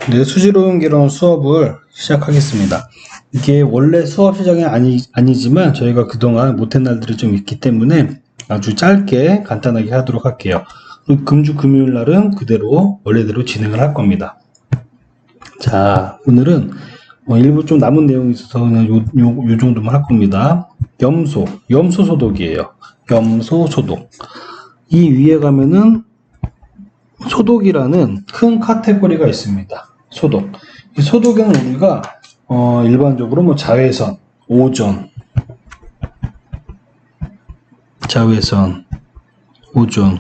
네, 수질오염기론 수업을 시작하겠습니다. 이게 원래 수업 시장이 아니지만 저희가 그동안 못한 날들이 좀 있기 때문에 아주 짧게 간단하게 하도록 할게요. 금주 금요일 날은 그대로 원래대로 진행을 할 겁니다. 자, 오늘은 일부 좀 남은 내용이 있어서 그냥 요 정도만 할 겁니다. 염소 소독이에요. 염소 소독. 이 위에 가면은 소독이라는 큰 카테고리가 있습니다. 소독. 이 소독에는 우리가 일반적으로 뭐 자외선, 오존,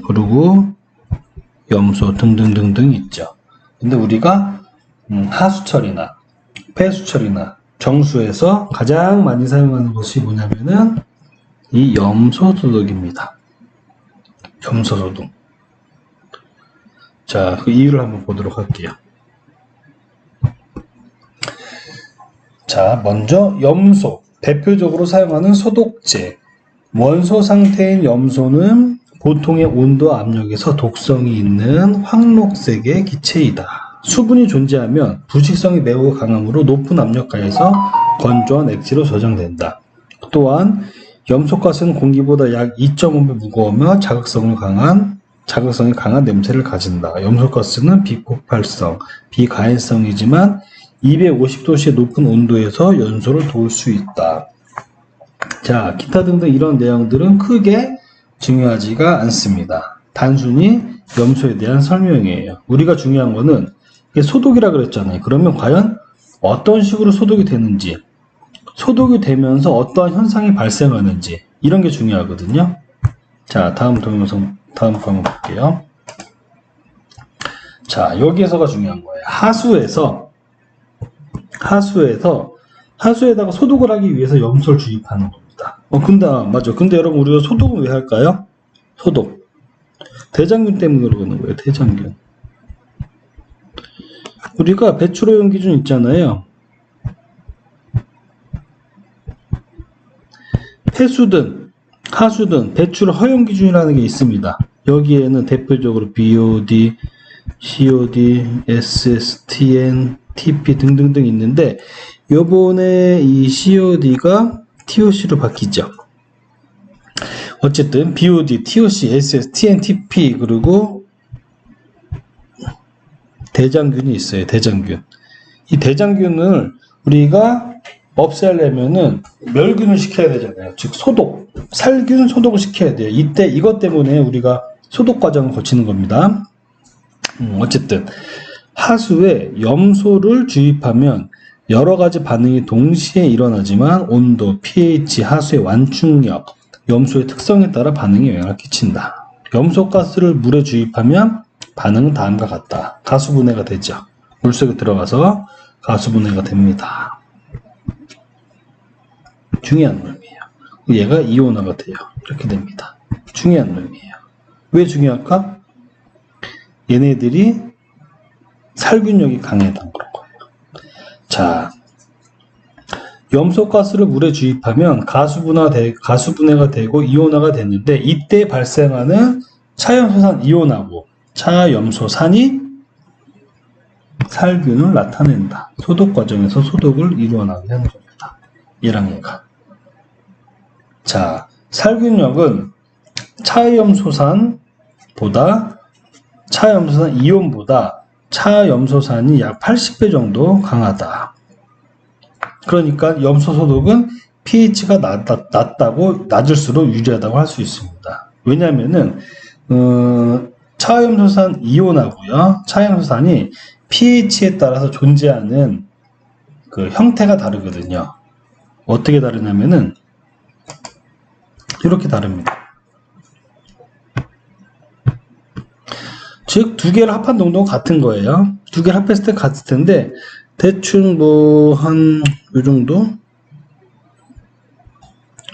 그리고 염소 등등등등 있죠. 근데 우리가 하수처리나 폐수처리나 정수에서 가장 많이 사용하는 것이 뭐냐면은 이 염소 소독입니다. 염소 소독. 자, 그 이유를 한번 보도록 할게요. 자, 먼저 염소. 대표적으로 사용하는 소독제. 원소 상태인 염소는 보통의 온도 압력에서 독성이 있는 황록색의 기체이다. 수분이 존재하면 부식성이 매우 강하므로 높은 압력하에서 건조한 액체로 저장된다. 또한 염소가스는 공기보다 약 2.5배 무거우며 자극성이 강한 냄새를 가진다. 염소가스는 비폭발성, 비가해성이지만 250도씨의 높은 온도에서 연소를 도울 수 있다. 자, 기타 등등 이런 내용들은 크게 중요하지가 않습니다. 단순히 염소에 대한 설명이에요. 우리가 중요한 거는 소독이라 그랬잖아요. 그러면 과연 어떤 식으로 소독이 되는지, 소독이 되면서 어떠한 현상이 발생하는지 이런 게 중요하거든요. 자, 다음 과목 볼게요. 자, 여기에서가 중요한 거예요. 하수에다가 소독을 하기 위해서 염소를 주입하는 겁니다. 맞아. 근데 여러분, 우리가 소독은 왜 할까요? 소독. 대장균 때문에 그러는 거예요. 대장균. 우리가 배출오염 기준 있잖아요. 폐수든 하수든 배출 허용 기준이라는 게 있습니다. 여기에는 대표적으로 BOD, COD, SSTN, TP 등등등 있는데 요번에 이 COD가 TOC로 바뀌죠. 어쨌든 BOD, TOC, SS, TN, TP 그리고 대장균이 있어요. 대장균. 이 대장균을 우리가 없애려면은 멸균을 시켜야 되잖아요. 즉 소독, 살균 소독을 시켜야 돼요. 이것 때문에 우리가 소독 과정을 거치는 겁니다. 어쨌든 하수에 염소를 주입하면 여러 가지 반응이 동시에 일어나지만 온도, pH, 하수의 완충력, 염소의 특성에 따라 반응에 영향을 끼친다. 염소가스를 물에 주입하면 반응은 다음과 같다. 가수분해가 되죠. 물속에 들어가서 가수분해가 됩니다. 중요한 놈이에요. 얘가 이온화가 돼요. 이렇게 됩니다. 중요한 놈이에요. 왜 중요할까? 얘네들이 살균력이 강해서 그런 거예요. 자, 염소가스를 물에 주입하면 가수분해가 되고 이온화가 되는데 이때 발생하는 차염소산 이온하고 차염소산이 살균을 나타낸다. 소독 과정에서 소독을 이루어나게 하는 겁니다. 얘랑 얘가. 자, 살균력은 차염소산 이온보다 차염소산이 약 80배 정도 강하다. 그러니까 염소 소독은 pH가 낮을수록 유리하다고 할 수 있습니다. 왜냐하면은 차염소산 이온하고요, 차염소산이 pH에 따라서 존재하는 그 형태가 다르거든요. 어떻게 다르냐면은 이렇게 다릅니다. 즉, 두 개를 합한 농도가 같은 거예요. 두 개를 합했을 때 같을 텐데, 대충 한, 요 정도?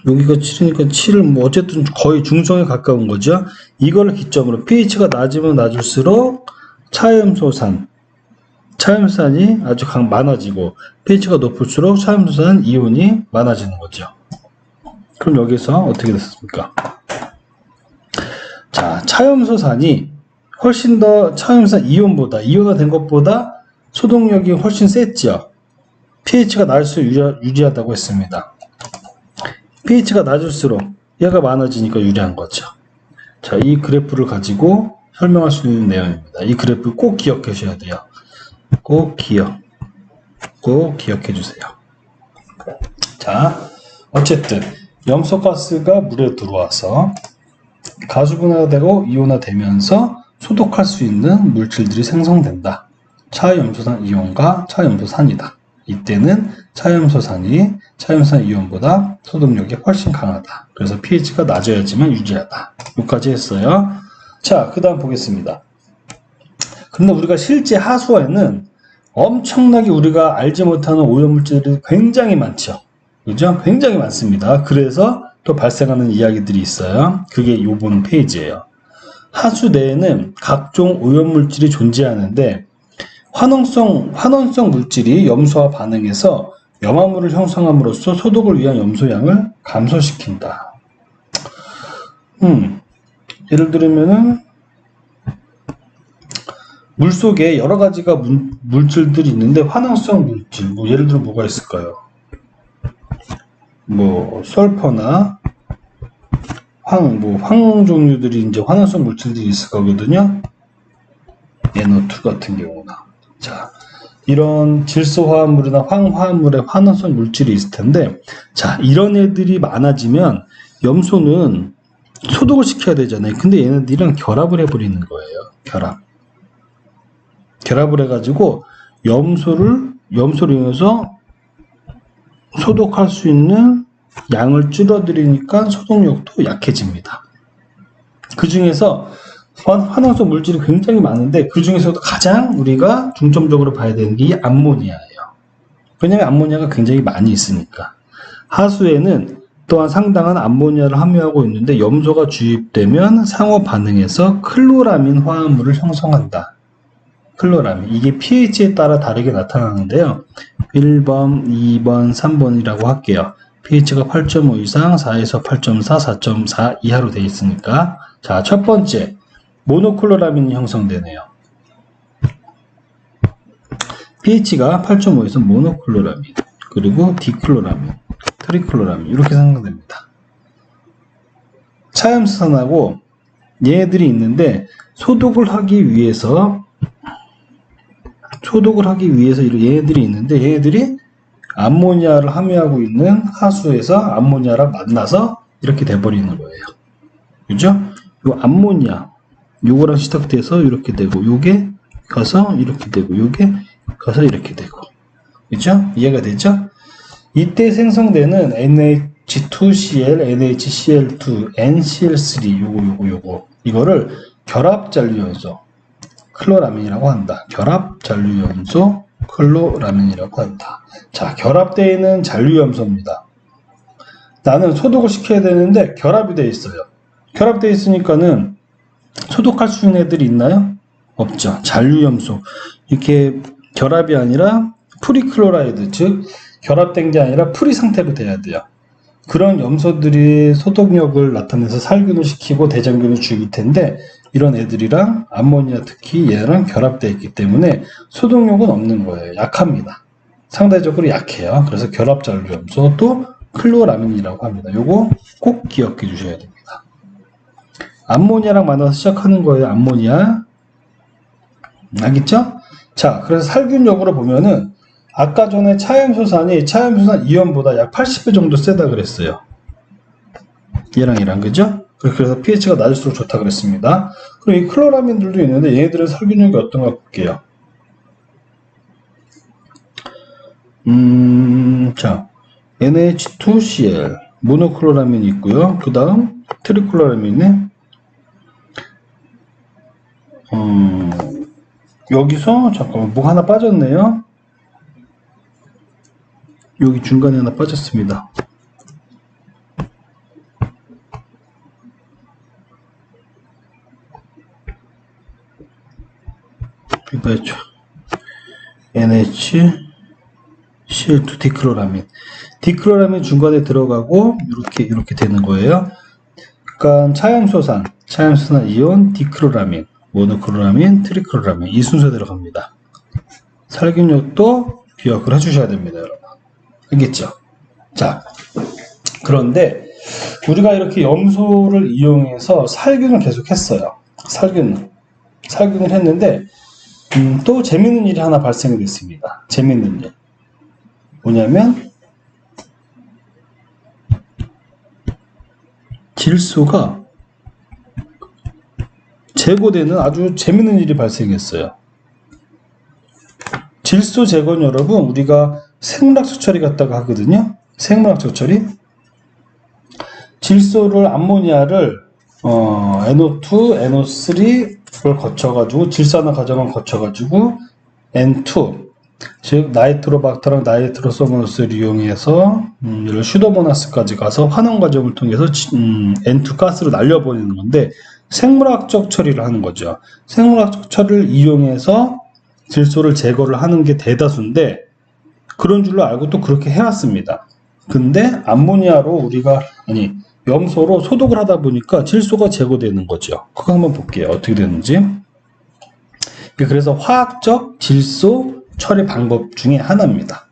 여기가 7이니까 7을 어쨌든 거의 중성에 가까운 거죠. 이걸 기점으로 pH가 낮으면 낮을수록 차염소산이 아주 많아지고, pH가 높을수록 차염소산 이온이 많아지는 거죠. 그럼 여기서 어떻게 됐습니까? 자, 차염소산이 훨씬 더 차염산 이온보다, 이온화된 것보다 소독력이 훨씬 셌죠. pH가 낮을수록 유리하다고 했습니다. pH가 낮을수록 얘가 많아지니까 유리한 거죠. 자, 이 그래프를 가지고 설명할 수 있는 내용입니다. 이 그래프 꼭 기억하셔야 돼요. 꼭 기억해 주세요. 자, 어쨌든 염소가스가 물에 들어와서 가수분해가 되고 이온화되면서 소독할 수 있는 물질들이 생성된다. 차염소산 이온과 차염소산이다. 이때는 차염소산 이온보다 소독력이 훨씬 강하다. 그래서 pH가 낮아야지만 유지하다. 여기까지 했어요. 자, 그 다음 보겠습니다. 그런데 우리가 실제 하수에는 엄청나게 우리가 알지 못하는 오염물질들이 굉장히 많죠. 그죠? 굉장히 많습니다. 그래서 또 발생하는 이야기들이 있어요. 그게 요번 페이지예요. 하수 내에는 각종 오염물질이 존재하는데 환원성 물질이 염소와 반응해서 염화물을 형성함으로써 소독을 위한 염소량을 감소시킨다. 예를 들면은 물 속에 여러 가지가 물질들이 있는데 환원성 물질, 뭐 예를 들어 뭐가 있을까요? 뭐 설퍼나 황 종류들이 이제 환원성 물질들이 있을 거거든요. NO2 같은 경우나. 자, 이런 질소화합물이나 황화합물의 환원성 물질이 있을 텐데, 자, 이런 애들이 많아지면 염소는 소독을 시켜야 되잖아요. 근데 얘네들이랑 결합을 해버리는 거예요. 결합을 해가지고 염소를 이용해서 소독할 수 있는 양을 줄어들이니까 소독력도 약해집니다. 그 중에서 환원성 물질이 굉장히 많은데 그 중에서도 가장 우리가 중점적으로 봐야 되는 게 이 암모니아예요. 왜냐하면 암모니아가 굉장히 많이 있으니까. 하수에는 또한 상당한 암모니아를 함유하고 있는데 염소가 주입되면 상호 반응해서 클로라민 화합물을 형성한다. 클로라민. 이게 pH에 따라 다르게 나타나는데요. 1번, 2번, 3번이라고 할게요. pH가 8.5 이상, 4에서 8.4, 4.4 이하로 되어 있으니까. 자, 첫 번째. 모노클로라민이 형성되네요. pH가 8.5에서 모노클로라민, 그리고 디클로라민, 트리클로라민 이렇게 생성됩니다. 차염수산하고 얘네들이 있는데 소독을 하기 위해서 얘네들이 있는데 얘네들이 암모니아를 함유하고 있는 하수에서 암모니아랑 만나서 이렇게 돼버리는 거예요. 그죠? 요 암모니아 요거랑 시작돼서 이렇게 되고 요게 가서 이렇게 되고 요게 가서 이렇게 되고 그죠? 이해가 되죠? 이때 생성되는 NH2Cl, NHCl2, NCl3 요거 이거를 결합잔류연소 클로라민이라고 한다. 결합잔류연소 클로라민이라고 한다. 자, 결합되어 있는 잔류염소입니다. 나는 소독을 시켜야 되는데 결합이 되어 있어요. 결합되어 있으니까는 소독할 수 있는 애들이 있나요? 없죠. 잔류염소. 이렇게 결합이 아니라 프리클로라이드, 즉 결합된 게 아니라 프리 상태로 돼야 돼요. 그런 염소들이 소독력을 나타내서 살균을 시키고 대장균을 죽일 텐데 이런 애들이랑 암모니아 특히 얘랑 결합되어 있기 때문에 소독력은 없는 거예요. 약합니다. 상대적으로 약해요. 그래서 결합잔류염소 또 클로라민이라고 합니다. 요거 꼭 기억해 주셔야 됩니다. 암모니아랑 만나서 시작하는 거예요. 암모니아. 알겠죠? 자, 그래서 살균력으로 보면은 아까 전에 차염소산 이온보다 약 80배 정도 세다 그랬어요. 얘랑 그죠? 그래서 pH가 낮을수록 좋다 그랬습니다. 그리고 이 클로라민들도 있는데 얘네들은 살균력이 어떤가 볼게요. 자, NH2Cl 모노클로라민이 있고요. 그 다음 트리클로라민이 여기서 잠깐만 뭐 하나 빠졌네요. 여기 중간에 하나 빠졌습니다. 이거죠. NHCl2 디클로라민. 디클로라민 중간에 들어가고 이렇게 되는 거예요. 그러니까 차염소산 이온 디클로라민. 모노클로라민, 트리클로라민 이 순서대로 갑니다. 살균력도 기억을 해주셔야 됩니다, 여러분. 알겠죠? 자, 그런데 우리가 이렇게 염소를 이용해서 살균을 계속 했어요. 살균을 했는데 또 재밌는 일이 하나 발생이 됐습니다. 재밌는 일. 뭐냐면 질소가 제거되는 아주 재밌는 일이 발생했어요. 질소 제거는 여러분 우리가 생물학적 처리 갖다가 하거든요. 생물학적 처리. 질소를 암모니아를 NO2, NO3를 거쳐가지고 질산화 과정을 거쳐가지고 N2 즉 나이트로박터랑 나이트로소모나스를 이용해서 슈도모나스까지 가서 환원 과정을 통해서 N2 가스로 날려버리는 건데 생물학적 처리를 하는 거죠. 생물학적 처리를 이용해서 질소를 제거를 하는 게 대다수인데 그런 줄로 알고 또 그렇게 해왔습니다. 근데 암모니아로 염소로 소독을 하다 보니까 질소가 제거되는 거죠. 그거 한번 볼게요. 어떻게 되는지. 그래서 화학적 질소 처리 방법 중에 하나입니다.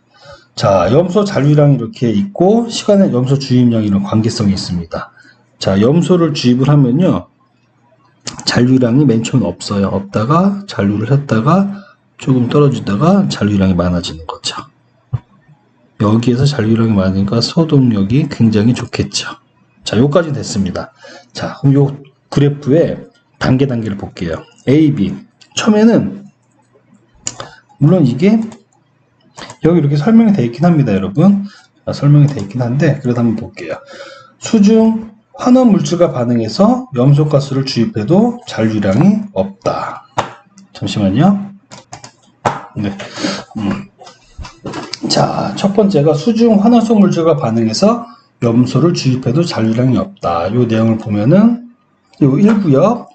자, 염소 잔류량이 이렇게 있고 시간에 염소 주입량이 이런 관계성이 있습니다. 자, 염소를 주입을 하면요. 잔류량이 맨 처음엔 없어요. 없다가 잔류를 했다가 조금 떨어지다가 잔류량이 많아지는 거죠. 여기에서 잔류량이 많으니까 소독력이 굉장히 좋겠죠. 자, 요까지 됐습니다. 자, 그럼 요 그래프의 단계를 볼게요. A, B. 처음에는 물론 이게 여기 이렇게 설명이 되어 있긴 합니다, 여러분. 설명이 되어 있긴 한데 그래도 한번 볼게요. 수중 환원 물질과 반응해서 염소가스를 주입해도 잔류량이 없다. 잠시만요. 네. 자, 첫 번째가 수중 환원성 물질과 반응해서 염소를 주입해도 잔류량이 없다. 요 내용을 보면은 요 1구역,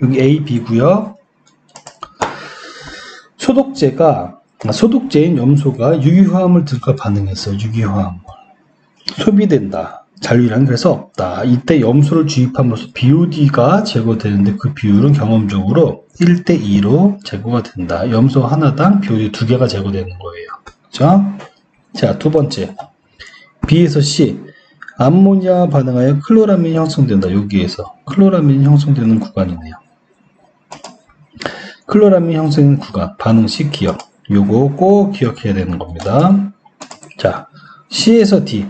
여기 A, B 구역, 소독제인 염소가 유기화합물 들과 반응해서 유기화합물 소비된다. 잔류량이 그래서 없다. 이때 염소를 주입함으로써 BOD가 제거되는데 그 비율은 경험적으로 1대2로 제거가 된다. 염소 하나당 BOD 2개가 제거되는 거예요. 그렇죠? 자, 두 번째. B에서 C. 암모니아 반응하여 클로라민이 형성된다. 여기에서 클로라민이 형성되는 구간이네요. 클로라민 형성되는 구간. 반응식 기억. 요거 꼭 기억해야 되는 겁니다. 자, C에서 D.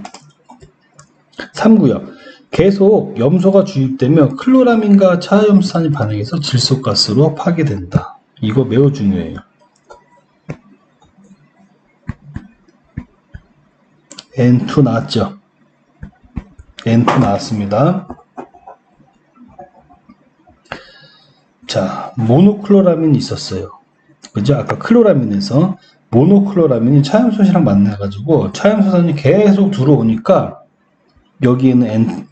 3구역. 계속 염소가 주입되면 클로라민과 차염수산이 반응해서 질소가스로 파괴된다. 이거 매우 중요해요. N2 나왔죠? N2 나왔습니다. 자, 모노클로라민이 있었어요. 그죠? 아까 클로라민에서 모노클로라민이 차염소시랑 만나가지고 차염소산이 계속 들어오니까 여기에는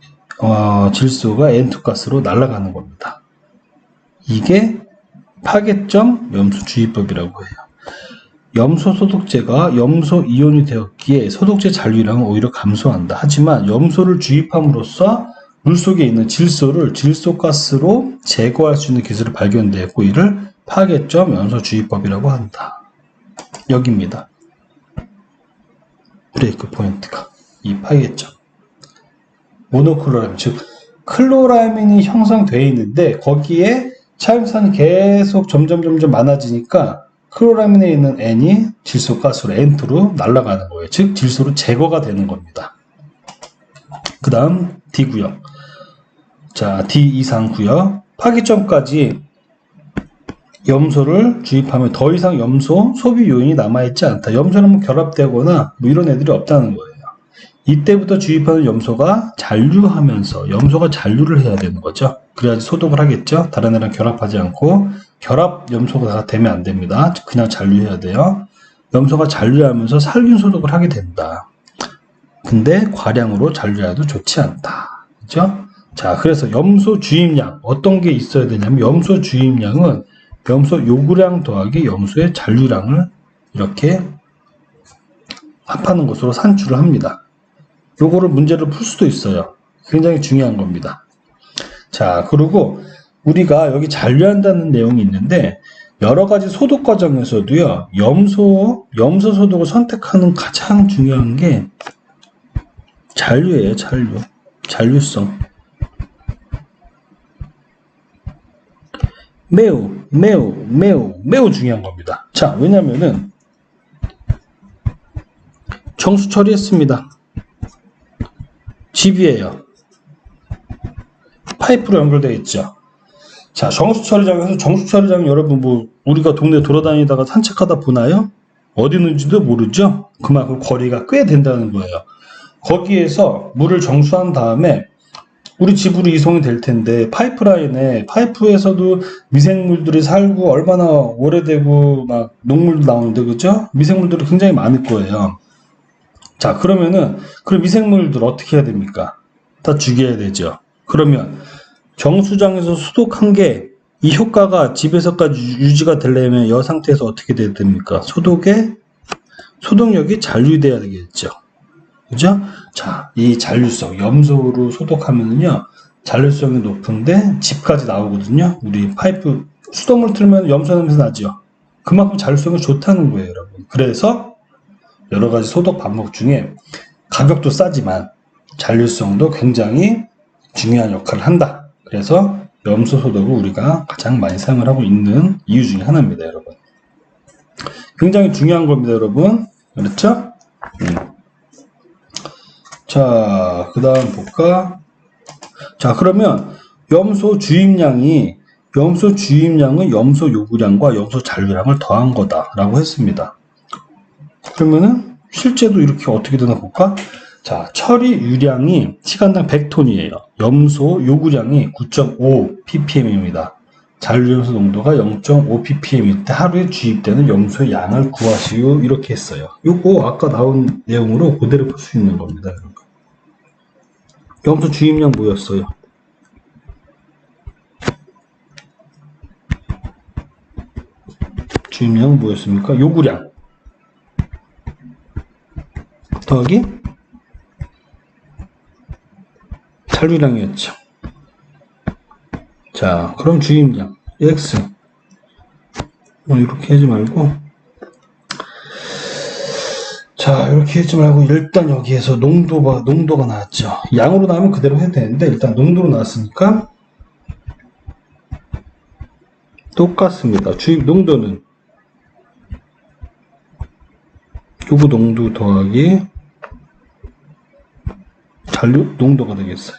질소가 N2 가스로 날아가는 겁니다. 이게 파괴점 염소 주입법이라고 해요. 염소 소독제가 염소 이온이 되었기에 소독제 잔류량은 오히려 감소한다. 하지만 염소를 주입함으로써 물속에 있는 질소를 질소가스로 제거할 수 있는 기술이 발견되었고 이를 파괴점 염소 주입법이라고 한다. 여기입니다. 브레이크 포인트가 이 파괴점. 모노클로라민, 즉 클로라민이 형성되어 있는데 거기에 차염산이 계속 점점 많아지니까 클로라민에 있는 N이 질소가스로 N2로 날아가는 거예요. 즉 질소로 제거가 되는 겁니다. 그 다음 D구역. 자, D 이상 구역. 파괴점까지 염소를 주입하면 더 이상 염소 소비 요인이 남아있지 않다. 염소는 뭐 결합되거나 뭐 이런 애들이 없다는 거예요. 이때부터 주입하는 염소가 잔류하면서 염소가 잔류를 해야 되는 거죠. 그래야지 소독을 하겠죠. 다른 애랑 결합하지 않고 결합 염소가 되면 안 됩니다. 그냥 잔류해야 돼요. 염소가 잔류하면서 살균 소독을 하게 된다. 근데 과량으로 잔류해도 좋지 않다. 그죠? 자, 그래서 염소 주입량 어떤 게 있어야 되냐면 염소 주입량은 염소 요구량 더하기 염소의 잔류량을 이렇게 합하는 것으로 산출을 합니다. 요거를 문제를 풀 수도 있어요. 굉장히 중요한 겁니다. 자, 그리고 우리가 여기 잔류한다는 내용이 있는데 여러 가지 소독 과정에서도요, 염소 소독을 선택하는 가장 중요한 게 잔류예요, 잔류성. 매우 중요한 겁니다. 자, 왜냐면은 정수 처리했습니다. 집이에요. 파이프로 연결되어 있죠. 자, 정수처리장에서 정수처리장 여러분 뭐 우리가 동네 돌아다니다가 산책하다 보나요? 어디 있는지도 모르죠? 그만큼 거리가 꽤 된다는 거예요. 거기에서 물을 정수한 다음에 우리 집으로 이송이 될 텐데 파이프에서도 미생물들이 살고 얼마나 오래되고 막 녹물도 나오는데 그죠? 미생물들이 굉장히 많을 거예요. 자, 그러면은 그 미생물들 어떻게 해야 됩니까? 다 죽여야 되죠. 그러면 정수장에서 소독한 게 이 효과가 집에서까지 유지가 되려면 이 상태에서 어떻게 돼야 됩니까? 소독력이 잔류돼야 되겠죠. 그죠? 자, 이 잔류성, 염소로 소독하면은요, 잔류성이 높은데 집까지 나오거든요. 우리 파이프 수돗물 틀면 염소 냄새 나죠. 그만큼 잔류성이 좋다는 거예요, 여러분. 그래서 여러 가지 소독 방법 중에 가격도 싸지만 잔류성도 굉장히 중요한 역할을 한다. 그래서 염소 소독을 우리가 가장 많이 사용을 하고 있는 이유 중에 하나입니다, 여러분. 굉장히 중요한 겁니다, 여러분. 그렇죠? 자, 그 다음 볼까? 자, 그러면 염소 주입량은 염소 요구량과 염소 잔류량을 더한 거다라고 했습니다. 그러면은 실제도 이렇게 어떻게 되나 볼까? 자, 처리 유량이 시간당 100톤이에요. 염소 요구량이 9.5 ppm입니다. 잔류염소 농도가 0.5 ppm일 때 하루에 주입되는 염소의 양을 구하시오. 이렇게 했어요. 요거 아까 나온 내용으로 그대로 풀 수 있는 겁니다, 여러분. 염소 주입량 뭐였어요? 주입량 뭐였습니까? 요구량 더하기 잔류량이었죠. 자, 그럼 주입량 x 이렇게 하지 말고, 자, 이렇게 하지 말고 일단 여기에서 농도가 나왔죠. 양으로 나오면 그대로 해도 되는데 일단 농도로 나왔으니까 똑같습니다. 주입 농도는 요구 농도 더하기 잔류 농도가 되겠어요.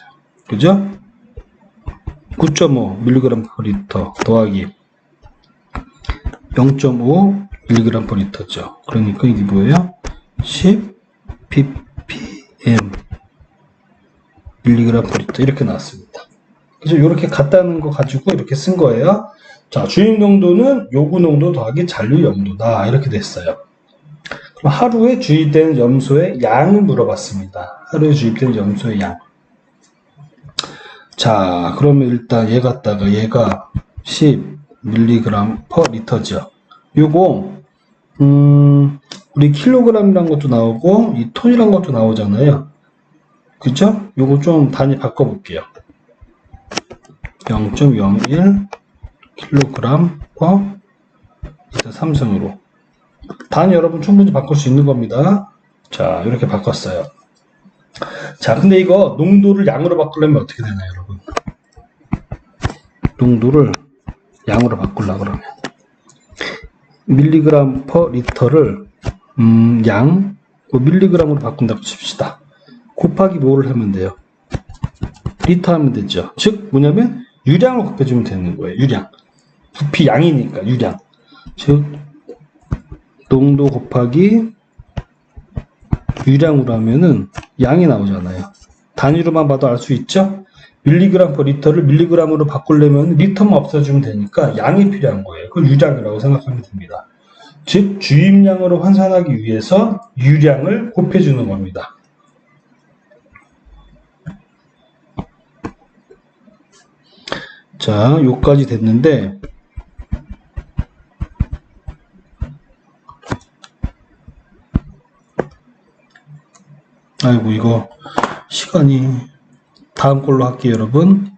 그죠? 9.5mg/L 더하기 0.5mg/L죠. 그러니까 이게 뭐예요? 10 ppm mg/L 이렇게 나왔습니다. 그래서 이렇게 같다는 거 가지고 이렇게 쓴 거예요. 자, 주입 농도는 요구 농도 더하기 잔류 염도다. 이렇게 됐어요. 그럼 하루에 주입되는 염소의 양을 물어봤습니다. 하루에 주입되는 염소의 양. 자, 그러면 일단 얘가 10mg/L죠. 요거 우리 킬로그램이란 것도 나오고 이 톤이란 것도 나오잖아요. 그죠? 요거 좀 단위 바꿔볼게요. 0.01 kg/L 삼성으로. 단위 여러분 충분히 바꿀 수 있는 겁니다. 자, 이렇게 바꿨어요. 자, 근데 이거 농도를 양으로 바꾸려면 어떻게 되나요, 여러분? 농도를 양으로 바꾸려고 그러면 mg/L를 양 밀리그램으로 바꾼다고 칩시다. 곱하기 뭐를 하면 돼요? 리터 하면 되죠. 즉 뭐냐면 유량을 곱해주면 되는 거예요. 유량. 부피 양이니까 유량. 즉 농도 곱하기 유량으로 하면은 양이 나오잖아요. 단위로만 봐도 알 수 있죠? mg/L를 밀리그램으로 바꾸려면 리터만 없애주면 되니까 양이 필요한 거예요. 그걸 유량이라고 생각하면 됩니다. 즉 주입량으로 환산하기 위해서 유량을 곱해주는 겁니다. 자, 요까지 됐는데 아이고 이거 시간이 다음 걸로 할게요, 여러분.